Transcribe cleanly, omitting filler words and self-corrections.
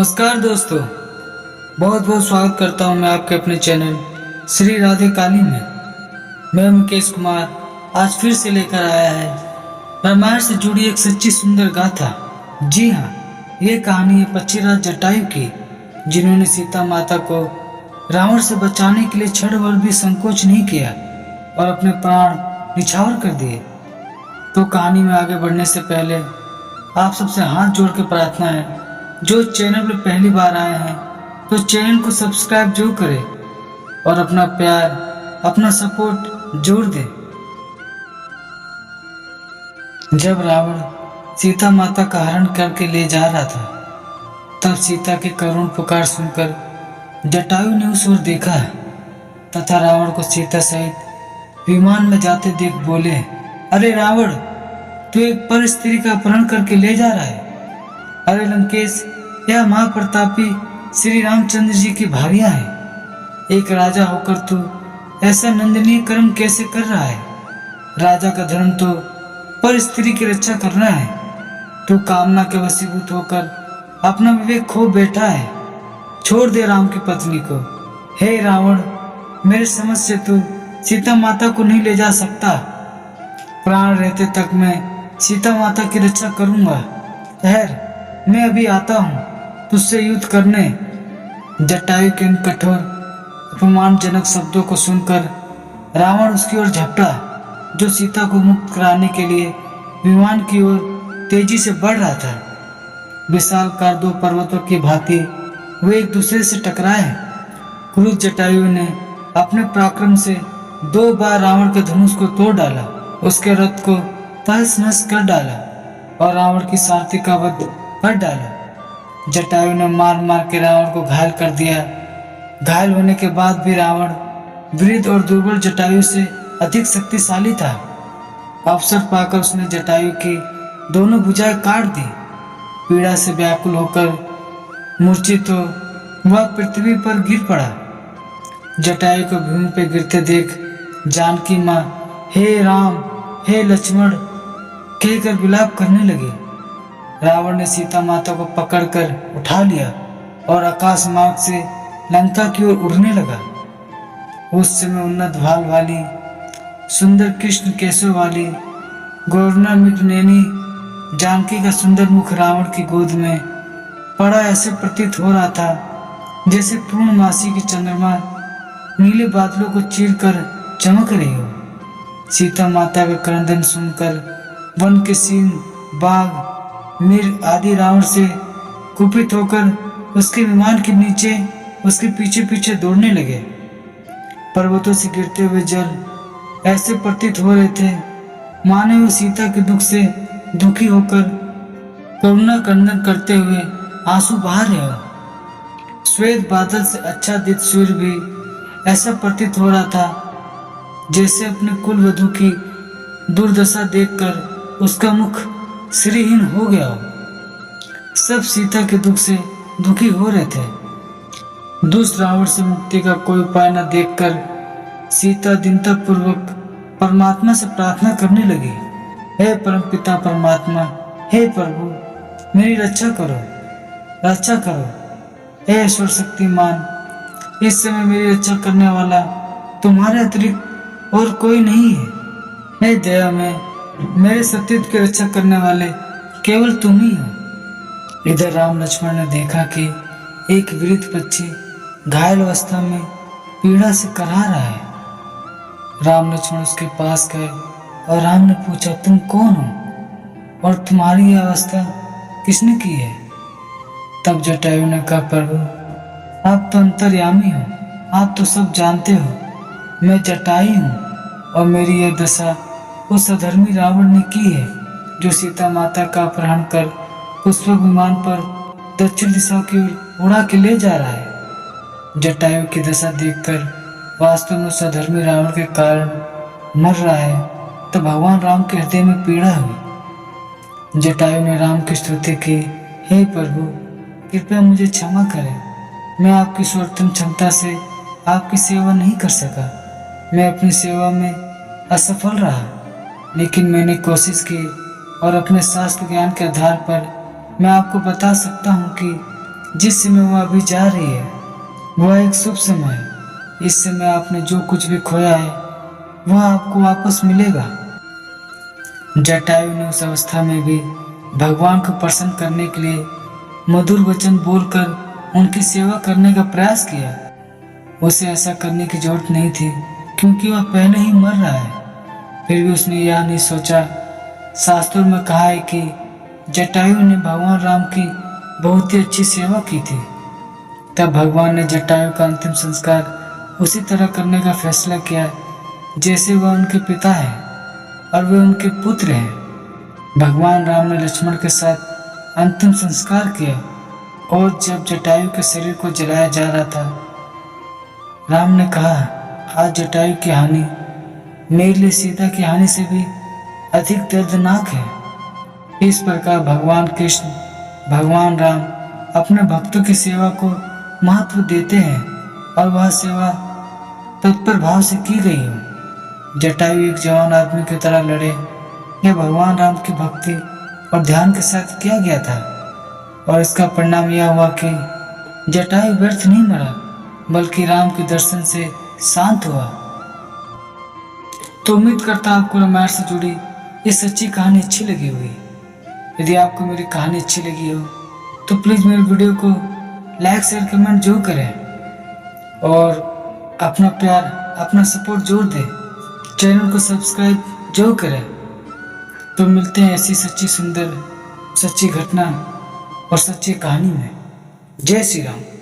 नमस्कार दोस्तों, बहुत बहुत स्वागत करता हूं मैं आपके अपने चैनल श्री राधे काली में। मैं मुकेश कुमार आज फिर से लेकर आया है रामायण से जुड़ी एक सच्ची सुंदर गाथा। जी हाँ, ये कहानी है पक्षीराज जटायु की, जिन्होंने सीता माता को रावण से बचाने के लिए क्षण भर भी संकोच नहीं किया और अपने प्राण निछावर कर दिए। तो कहानी में आगे बढ़ने से पहले आप सबसे हाथ जोड़ के प्रार्थना है, जो चैनल पर पहली बार आए हैं तो चैनल को सब्सक्राइब जरूर करें और अपना प्यार, अपना सपोर्ट जरूर दें। जब रावण सीता माता का हरण करके ले जा रहा था, तब सीता की करुण पुकार सुनकर जटायु ने उस ओर देखा तथा रावण को सीता सहित विमान में जाते देख बोले, अरे रावण, तू एक पर स्त्री का अपहरण करके ले जा रहा है। अरे लंकेश, यह महाप्रतापी श्री रामचंद्र जी की भार्या है। एक राजा होकर तू ऐसा निंदनीय कर्म कैसे कर रहा है? राजा का धर्म तो पर स्त्री की रक्षा करना है। तू कामना के वशीभूत होकर अपना विवेक खो बैठा है। छोड़ दे राम की पत्नी को। हे रावण, मेरे समझ से तू सीता माता को नहीं ले जा सकता। प्राण रहते तक मैं सीता माता की रक्षा करूंगा। ठहर, मैं अभी आता हूँ तुझसे युद्ध करने। जटायु के इन कठोर अपमानजनक शब्दों को सुनकर रावण उसकी ओर झपटा, जो सीता को मुक्त कराने के लिए विमान की ओर तेजी से बढ़ रहा था। विशालकाय दो पर्वतों की भांति वे एक दूसरे से टकराए। क्रुद्ध जटायु ने अपने पराक्रम से 2 बार रावण के धनुष को तोड़ डाला, उसके रथ को तहस नहस कर डाला और रावण की सारथी का वध कर डाला। जटायु ने मार मार के रावण को घायल कर दिया। घायल होने के बाद भी रावण वृद्ध और दुर्बल जटायु से अधिक शक्तिशाली था। अवसर पाकर उसने जटायु की दोनों भुजाएं काट दी। पीड़ा से व्याकुल होकर मूर्छित हो वह पृथ्वी पर गिर पड़ा। जटायु को भूमि पर गिरते देख जानकी माँ हे राम, हे लक्ष्मण कहकर विलाप करने लगी। रावण ने सीता माता को पकड़कर उठा लिया और आकाश मार्ग से लंका की ओर उड़ने लगा। उस समय उन्नत भाल वाली, सुंदर कृष्ण केशव वाली, गौरना मृगनयनी जानकी का सुंदर मुख रावण की गोद में पड़ा ऐसे प्रतीत हो रहा था जैसे पूर्णमासी की चंद्रमा नीले बादलों को चीरकर चमक रही हो। सीता माता का क्रंदन सुनकर वन के सिंह, बाघ, मिर्ग आदि रावण से कुपित होकर उसके विमान के नीचे उसके पीछे पीछे दौड़ने लगे। पर्वतों से गिरते हुए जल ऐसे प्रतीत हो रहे थे मानो वो सीता के दुख से दुखी होकर करुणा क्रंदन करते हुए आंसू बहा रहे हो। श्वेत बादल से आच्छादित सूर्य भी ऐसा प्रतीत हो रहा था जैसे अपने कुल वधू की दुर्दशा देखकर उसका मुख श्रीहीन हो गया हो। सब सीता के दुख से दुखी हो रहे थे। दुष्ट रावण से मुक्ति का कोई उपाय न देखकर सीता दीनता पूर्वक परमात्मा से प्रार्थना करने लगी, हे परमपिता परमात्मा, हे प्रभु, मेरी रक्षा करो, रक्षा करो। हे ईश्वर शक्तिमान, इस समय मेरी रक्षा करने वाला तुम्हारे अतिरिक्त और कोई नहीं है। हे दया में मेरे सतीत्व की रक्षा करने वाले केवल तुम ही हो। इधर राम लक्ष्मण ने देखा कि एक वृद्ध पक्षी घायल अवस्था में पीड़ा से कराह रहा है। राम लक्ष्मण उसके पास गए और राम ने पूछा, तुम कौन हो और तुम्हारी यह अवस्था किसने की है? तब जटायु ने कहा, प्रभु, आप तो अंतर्यामी हो, आप तो सब जानते हो। मैं जटायु हूँ और मेरी यह दशा उस अधर्मी रावण ने की है, जो सीता माता का अपहरण कर पुष्पक विमान पर दक्षिण दिशा की ओर उड़ा के ले जा रहा है। जटायु की दशा देखकर वास्तव में उस अधर्मी रावण के कारण मर रहा है तो भगवान राम के हृदय में पीड़ा हुई। जटायु ने राम की स्तुति की, हे प्रभु, कृपया मुझे क्षमा करें। मैं आपकी सर्वोत्तम क्षमता से आपकी सेवा नहीं कर सका। मैं अपनी सेवा में असफल रहा, लेकिन मैंने कोशिश की और अपने शास्त्र ज्ञान के आधार पर मैं आपको बता सकता हूँ कि जिस समय वह अभी जा रही है वह एक शुभ समय है। इस समय आपने जो कुछ भी खोया है वह आपको वापस मिलेगा। जटायु ने उस अवस्था में भी भगवान को प्रसन्न करने के लिए मधुर वचन बोलकर उनकी सेवा करने का प्रयास किया। उसे ऐसा करने की जरूरत नहीं थी क्योंकि वह पहले ही मर रहा है। फिर भी उसने यह नहीं सोचा। शास्त्रों में कहा है कि जटायु ने भगवान राम की बहुत ही अच्छी सेवा की थी। तब भगवान ने जटायु का अंतिम संस्कार उसी तरह करने का फैसला किया जैसे वह उनके पिता है और वे उनके पुत्र हैं। भगवान राम ने लक्ष्मण के साथ अंतिम संस्कार किया और जब जटायु के शरीर को जलाया जा रहा था, राम ने कहा, आज जटायु की हानि मेरे लिए सीता की हानि से भी अधिक दर्दनाक है। इस प्रकार भगवान कृष्ण, भगवान राम अपने भक्तों की सेवा को महत्व देते हैं और वह सेवा तत्पर भाव से की गई हो। जटायु एक जवान आदमी की तरह लड़े। यह भगवान राम की भक्ति और ध्यान के साथ किया गया था और इसका परिणाम यह हुआ कि जटायु व्यर्थ नहीं मरा बल्कि राम के दर्शन से शांत हुआ। तो उम्मीद करता हूं आपको रामायण से जुड़ी ये सच्ची कहानी अच्छी लगी होगी। यदि आपको मेरी कहानी अच्छी लगी हो तो प्लीज़ मेरे वीडियो को लाइक शेयर कमेंट जरूर करें और अपना प्यार अपना सपोर्ट जरूर दें। चैनल को सब्सक्राइब जरूर करें। तो मिलते हैं ऐसी सच्ची सुंदर सच्ची घटना और सच्ची कहानी में। जय श्री राम।